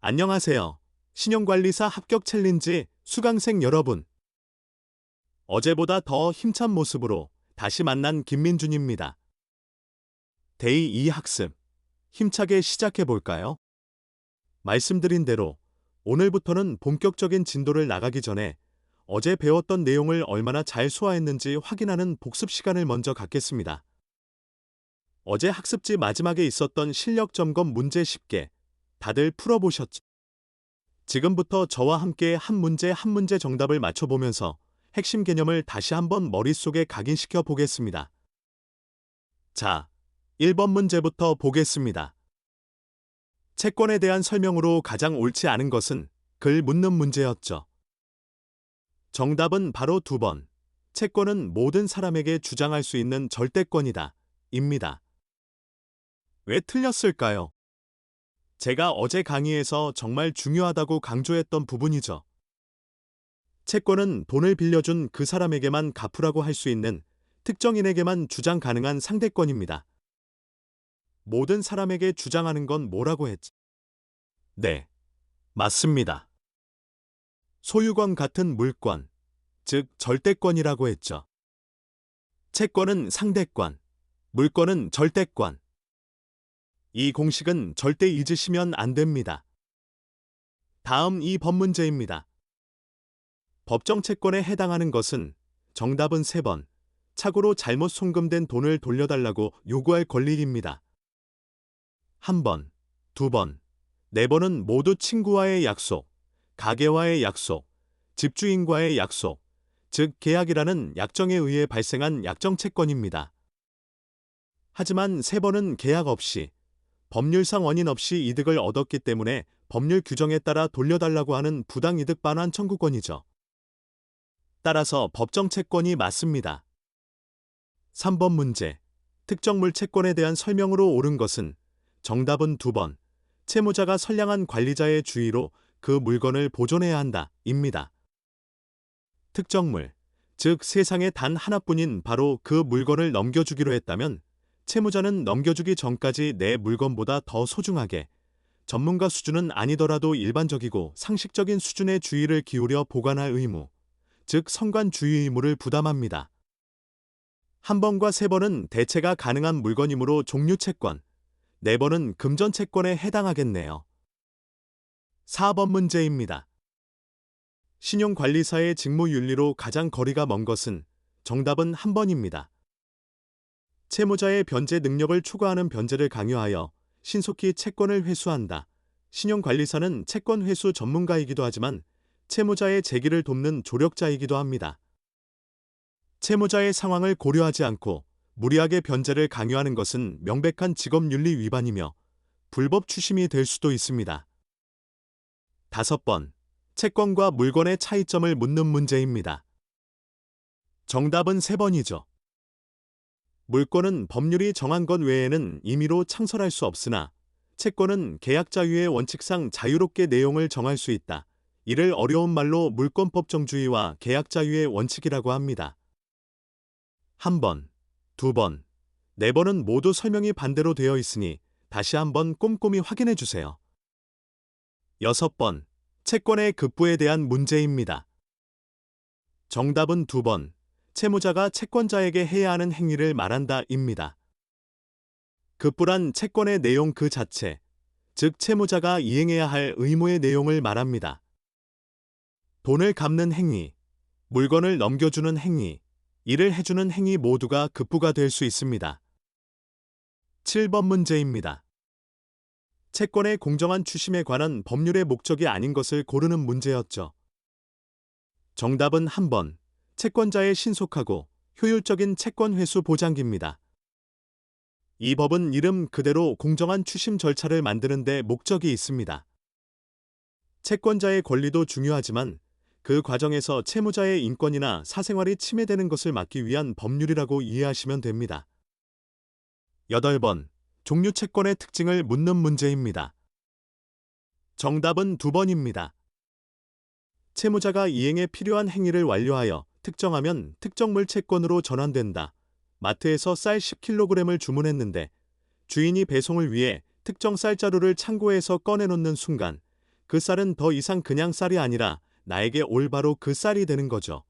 안녕하세요. 신용관리사 합격 챌린지 수강생 여러분. 어제보다 더 힘찬 모습으로 다시 만난 김민준입니다. 데이 2 학습. 힘차게 시작해 볼까요? 말씀드린 대로 오늘부터는 본격적인 진도를 나가기 전에 어제 배웠던 내용을 얼마나 잘 소화했는지 확인하는 복습 시간을 먼저 갖겠습니다. 어제 학습지 마지막에 있었던 실력 점검 문제 10개 다들 풀어보셨죠? 지금부터 저와 함께 한 문제 한 문제 정답을 맞춰보면서 핵심 개념을 다시 한번 머릿속에 각인시켜 보겠습니다. 자, 1번 문제부터 보겠습니다. 채권에 대한 설명으로 가장 옳지 않은 것은 글 묻는 문제였죠. 정답은 바로 2번. 채권은 모든 사람에게 주장할 수 있는 절대권이다. 입니다. 왜 틀렸을까요? 제가 어제 강의에서 정말 중요하다고 강조했던 부분이죠. 채권은 돈을 빌려준 그 사람에게만 갚으라고 할 수 있는 특정인에게만 주장 가능한 상대권입니다. 모든 사람에게 주장하는 건 뭐라고 했지? 네, 맞습니다. 소유권 같은 물권, 즉 절대권이라고 했죠. 채권은 상대권, 물권은 절대권. 이 공식은 절대 잊으시면 안 됩니다. 다음 2번 문제입니다. 법정 채권에 해당하는 것은 정답은 3번, 착오로 잘못 송금된 돈을 돌려달라고 요구할 권리입니다. 1번, 2번, 4번은 모두 친구와의 약속, 가게와의 약속, 집주인과의 약속, 즉 계약이라는 약정에 의해 발생한 약정 채권입니다. 하지만 3번은 계약 없이, 법률상 원인 없이 이득을 얻었기 때문에 법률 규정에 따라 돌려달라고 하는 부당이득 반환 청구권이죠. 따라서 법정 채권이 맞습니다. 3번 문제. 특정물 채권에 대한 설명으로 옳은 것은 정답은 2번. 채무자가 선량한 관리자의 주의로 그 물건을 보존해야 한다. 입니다. 특정물, 즉 세상에 단 하나뿐인 바로 그 물건을 넘겨주기로 했다면 채무자는 넘겨주기 전까지 내 물건보다 더 소중하게 전문가 수준은 아니더라도 일반적이고 상식적인 수준의 주의를 기울여 보관할 의무, 즉 선관주의 의무를 부담합니다. 1번과 3번은 대체가 가능한 물건이므로 종류채권, 4번은 금전채권에 해당하겠네요. 4번 문제입니다. 신용관리사의 직무윤리로 가장 거리가 먼 것은 정답은 1번입니다. 채무자의 변제 능력을 초과하는 변제를 강요하여 신속히 채권을 회수한다. 신용관리사는 채권 회수 전문가이기도 하지만 채무자의 재기를 돕는 조력자이기도 합니다. 채무자의 상황을 고려하지 않고 무리하게 변제를 강요하는 것은 명백한 직업윤리 위반이며 불법 추심이 될 수도 있습니다. 5번. 채권과 물건의 차이점을 묻는 문제입니다. 정답은 3번이죠. 물권은 법률이 정한 것 외에는 임의로 창설할 수 없으나 채권은 계약 자유의 원칙상 자유롭게 내용을 정할 수 있다. 이를 어려운 말로 물권법정주의와 계약 자유의 원칙이라고 합니다. 1번, 2번, 4번은 모두 설명이 반대로 되어 있으니 다시 한번 꼼꼼히 확인해 주세요. 6번, 채권의 급부에 대한 문제입니다. 정답은 2번, 채무자가 채권자에게 해야 하는 행위를 말한다 입니다. 급부란 채권의 내용 그 자체, 즉 채무자가 이행해야 할 의무의 내용을 말합니다. 돈을 갚는 행위, 물건을 넘겨주는 행위, 일을 해주는 행위 모두가 급부가 될 수 있습니다. 7번 문제입니다. 채권의 공정한 추심에 관한 법률의 목적이 아닌 것을 고르는 문제였죠. 정답은 1번, 채권자의 신속하고 효율적인 채권 회수 보장기입니다. 이 법은 이름 그대로 공정한 추심 절차를 만드는 데 목적이 있습니다. 채권자의 권리도 중요하지만 그 과정에서 채무자의 인권이나 사생활이 침해되는 것을 막기 위한 법률이라고 이해하시면 됩니다. 8번. 종류 채권의 특징을 묻는 문제입니다. 정답은 2번입니다. 채무자가 이행에 필요한 행위를 완료하여 특정하면 특정물 채권으로 전환된다. 마트에서 쌀 10kg을 주문했는데 주인이 배송을 위해 특정 쌀자루를 창고에서 꺼내놓는 순간 그 쌀은 더 이상 그냥 쌀이 아니라 나에게 올바로 그 쌀이 되는 거죠.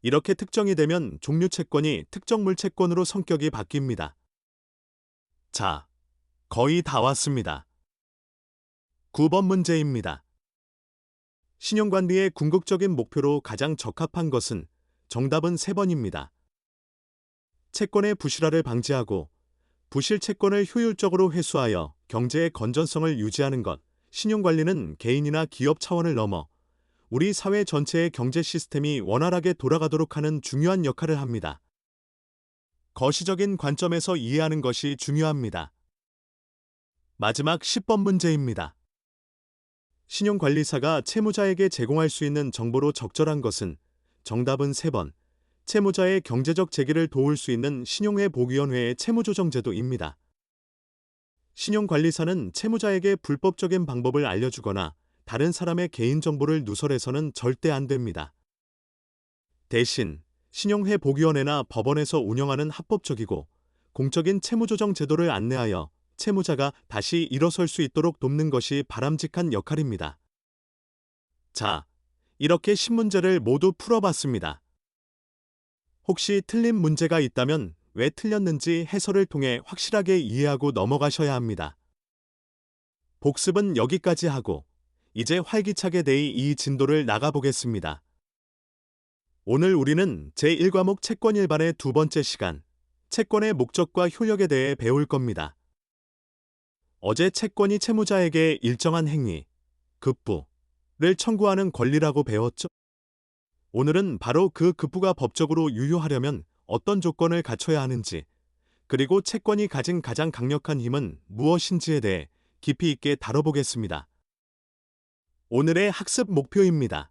이렇게 특정이 되면 종류 채권이 특정물 채권으로 성격이 바뀝니다. 자, 거의 다 왔습니다. 9번 문제입니다. 신용관리의 궁극적인 목표로 가장 적합한 것은 정답은 3번입니다. 채권의 부실화를 방지하고 부실 채권을 효율적으로 회수하여 경제의 건전성을 유지하는 것. 신용관리는 개인이나 기업 차원을 넘어 우리 사회 전체의 경제 시스템이 원활하게 돌아가도록 하는 중요한 역할을 합니다. 거시적인 관점에서 이해하는 것이 중요합니다. 마지막 10번 문제입니다. 신용관리사가 채무자에게 제공할 수 있는 정보로 적절한 것은 정답은 3번. 채무자의 경제적 재기를 도울 수 있는 신용회복위원회의 채무조정제도입니다. 신용관리사는 채무자에게 불법적인 방법을 알려주거나 다른 사람의 개인정보를 누설해서는 절대 안 됩니다. 대신 신용회복위원회나 법원에서 운영하는 합법적이고 공적인 채무조정 제도를 안내하여 채무자가 다시 일어설 수 있도록 돕는 것이 바람직한 역할입니다. 자, 이렇게 10문제를 모두 풀어봤습니다. 혹시 틀린 문제가 있다면 왜 틀렸는지 해설을 통해 확실하게 이해하고 넘어가셔야 합니다. 복습은 여기까지 하고 이제 활기차게 이 진도를 나가보겠습니다. 오늘 우리는 제1과목 채권 일반의 두 번째 시간, 채권의 목적과 효력에 대해 배울 겁니다. 어제 채권이 채무자에게 일정한 행위, 급부를 청구하는 권리라고 배웠죠? 오늘은 바로 그 급부가 법적으로 유효하려면 어떤 조건을 갖춰야 하는지, 그리고 채권이 가진 가장 강력한 힘은 무엇인지에 대해 깊이 있게 다뤄보겠습니다. 오늘의 학습 목표입니다.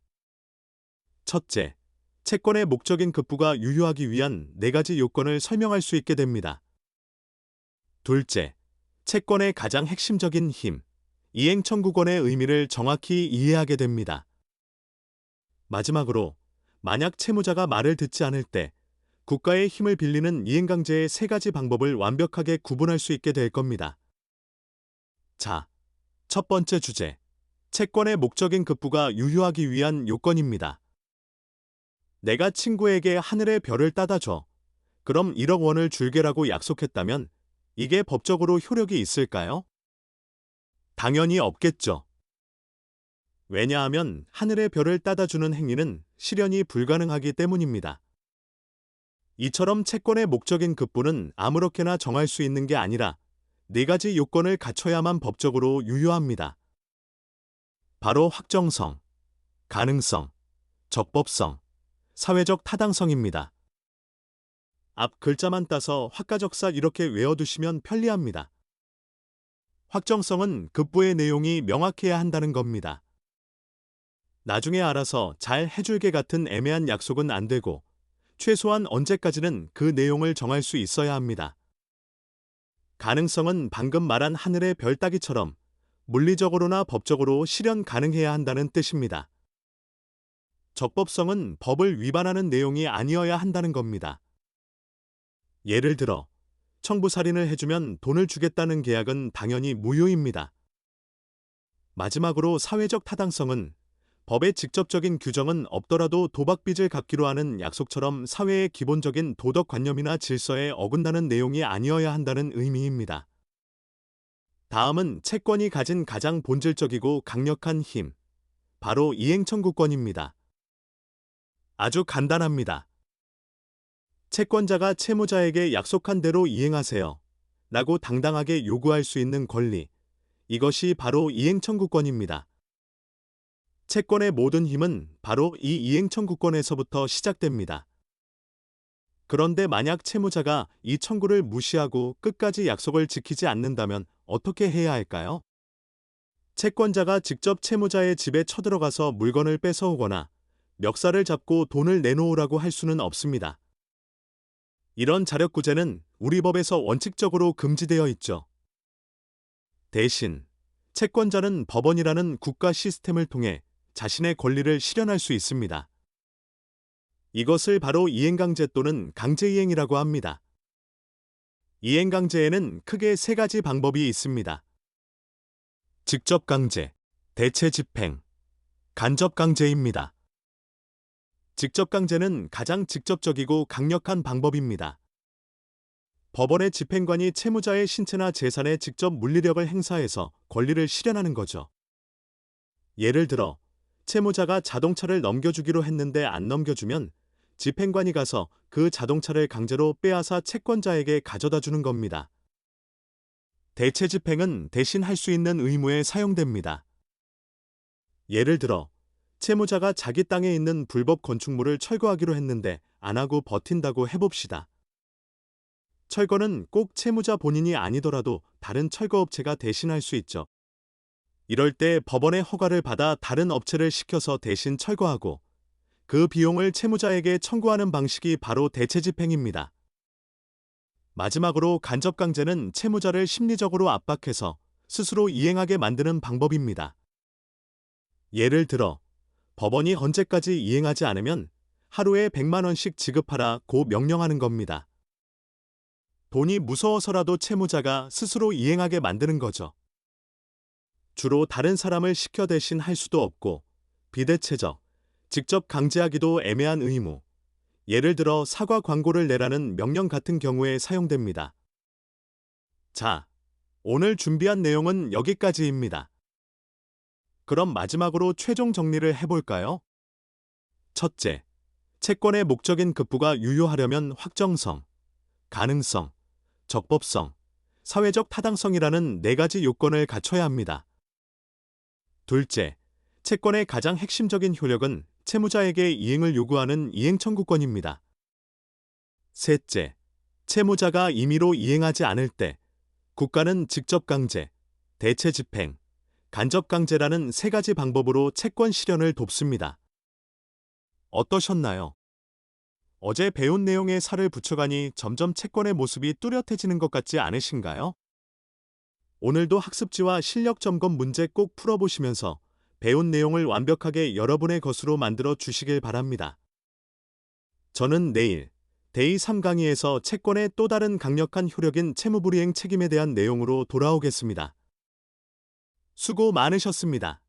첫째, 채권의 목적인 급부가 유효하기 위한 4가지 요건을 설명할 수 있게 됩니다. 둘째, 채권의 가장 핵심적인 힘, 이행청구권의 의미를 정확히 이해하게 됩니다. 마지막으로, 만약 채무자가 말을 듣지 않을 때 국가의 힘을 빌리는 이행강제의 3가지 방법을 완벽하게 구분할 수 있게 될 겁니다. 자, 첫 번째 주제, 채권의 목적인 급부가 유효하기 위한 요건입니다. 내가 친구에게 하늘의 별을 따다 줘. 그럼 1억 원을 줄게라고 약속했다면 이게 법적으로 효력이 있을까요? 당연히 없겠죠. 왜냐하면 하늘의 별을 따다 주는 행위는 실현이 불가능하기 때문입니다. 이처럼 채권의 목적인 급부는 아무렇게나 정할 수 있는 게 아니라 4가지 요건을 갖춰야만 법적으로 유효합니다. 바로 확정성, 가능성, 적법성, 사회적 타당성입니다. 앞 글자만 따서 확가적사 이렇게 외워두시면 편리합니다. 확정성은 급부의 내용이 명확해야 한다는 겁니다. 나중에 알아서 잘 해줄게 같은 애매한 약속은 안 되고 최소한 언제까지는 그 내용을 정할 수 있어야 합니다. 가능성은 방금 말한 하늘의 별 따기처럼 물리적으로나 법적으로 실현 가능해야 한다는 뜻입니다. 적법성은 법을 위반하는 내용이 아니어야 한다는 겁니다. 예를 들어, 청부살인을 해주면 돈을 주겠다는 계약은 당연히 무효입니다. 마지막으로 사회적 타당성은 법의 직접적인 규정은 없더라도 도박빚을 갚기로 하는 약속처럼 사회의 기본적인 도덕관념이나 질서에 어긋나는 내용이 아니어야 한다는 의미입니다. 다음은 채권이 가진 가장 본질적이고 강력한 힘, 바로 이행청구권입니다. 아주 간단합니다. 채권자가 채무자에게 약속한 대로 이행하세요 라고 당당하게 요구할 수 있는 권리, 이것이 바로 이행청구권입니다. 채권의 모든 힘은 바로 이 이행청구권에서부터 시작됩니다. 그런데 만약 채무자가 이 청구를 무시하고 끝까지 약속을 지키지 않는다면 어떻게 해야 할까요? 채권자가 직접 채무자의 집에 쳐들어가서 물건을 뺏어오거나 멱살을 잡고 돈을 내놓으라고 할 수는 없습니다. 이런 자력구제는 우리 법에서 원칙적으로 금지되어 있죠. 대신 채권자는 법원이라는 국가 시스템을 통해 자신의 권리를 실현할 수 있습니다. 이것을 바로 이행강제 또는 강제이행이라고 합니다. 이행강제에는 크게 3가지 방법이 있습니다. 직접 강제, 대체 집행, 간접 강제입니다. 직접 강제는 가장 직접적이고 강력한 방법입니다. 법원의 집행관이 채무자의 신체나 재산에 직접 물리력을 행사해서 권리를 실현하는 거죠. 예를 들어, 채무자가 자동차를 넘겨주기로 했는데 안 넘겨주면 집행관이 가서 그 자동차를 강제로 빼앗아 채권자에게 가져다 주는 겁니다. 대체 집행은 대신 할 수 있는 의무에 사용됩니다. 예를 들어, 채무자가 자기 땅에 있는 불법 건축물을 철거하기로 했는데 안 하고 버틴다고 해봅시다. 철거는 꼭 채무자 본인이 아니더라도 다른 철거업체가 대신할 수 있죠. 이럴 때 법원의 허가를 받아 다른 업체를 시켜서 대신 철거하고 그 비용을 채무자에게 청구하는 방식이 바로 대체 집행입니다. 마지막으로 간접 강제는 채무자를 심리적으로 압박해서 스스로 이행하게 만드는 방법입니다. 예를 들어, 법원이 언제까지 이행하지 않으면 하루에 100만 원씩 지급하라고 명령하는 겁니다. 돈이 무서워서라도 채무자가 스스로 이행하게 만드는 거죠. 주로 다른 사람을 시켜 대신 할 수도 없고 비대체적, 직접 강제하기도 애매한 의무, 예를 들어 사과 광고를 내라는 명령 같은 경우에 사용됩니다. 자, 오늘 준비한 내용은 여기까지입니다. 그럼 마지막으로 최종 정리를 해볼까요? 첫째, 채권의 목적인 급부가 유효하려면 확정성, 가능성, 적법성, 사회적 타당성이라는 4가지 요건을 갖춰야 합니다. 둘째, 채권의 가장 핵심적인 효력은 채무자에게 이행을 요구하는 이행청구권입니다. 셋째, 채무자가 임의로 이행하지 않을 때 국가는 직접 강제, 대체 집행, 간접 강제라는 3가지 방법으로 채권 실현을 돕습니다. 어떠셨나요? 어제 배운 내용에 살을 붙여가니 점점 채권의 모습이 뚜렷해지는 것 같지 않으신가요? 오늘도 학습지와 실력 점검 문제 꼭 풀어보시면서 배운 내용을 완벽하게 여러분의 것으로 만들어 주시길 바랍니다. 저는 내일 데이 3강의에서 채권의 또 다른 강력한 효력인 채무불이행 책임에 대한 내용으로 돌아오겠습니다. 수고 많으셨습니다.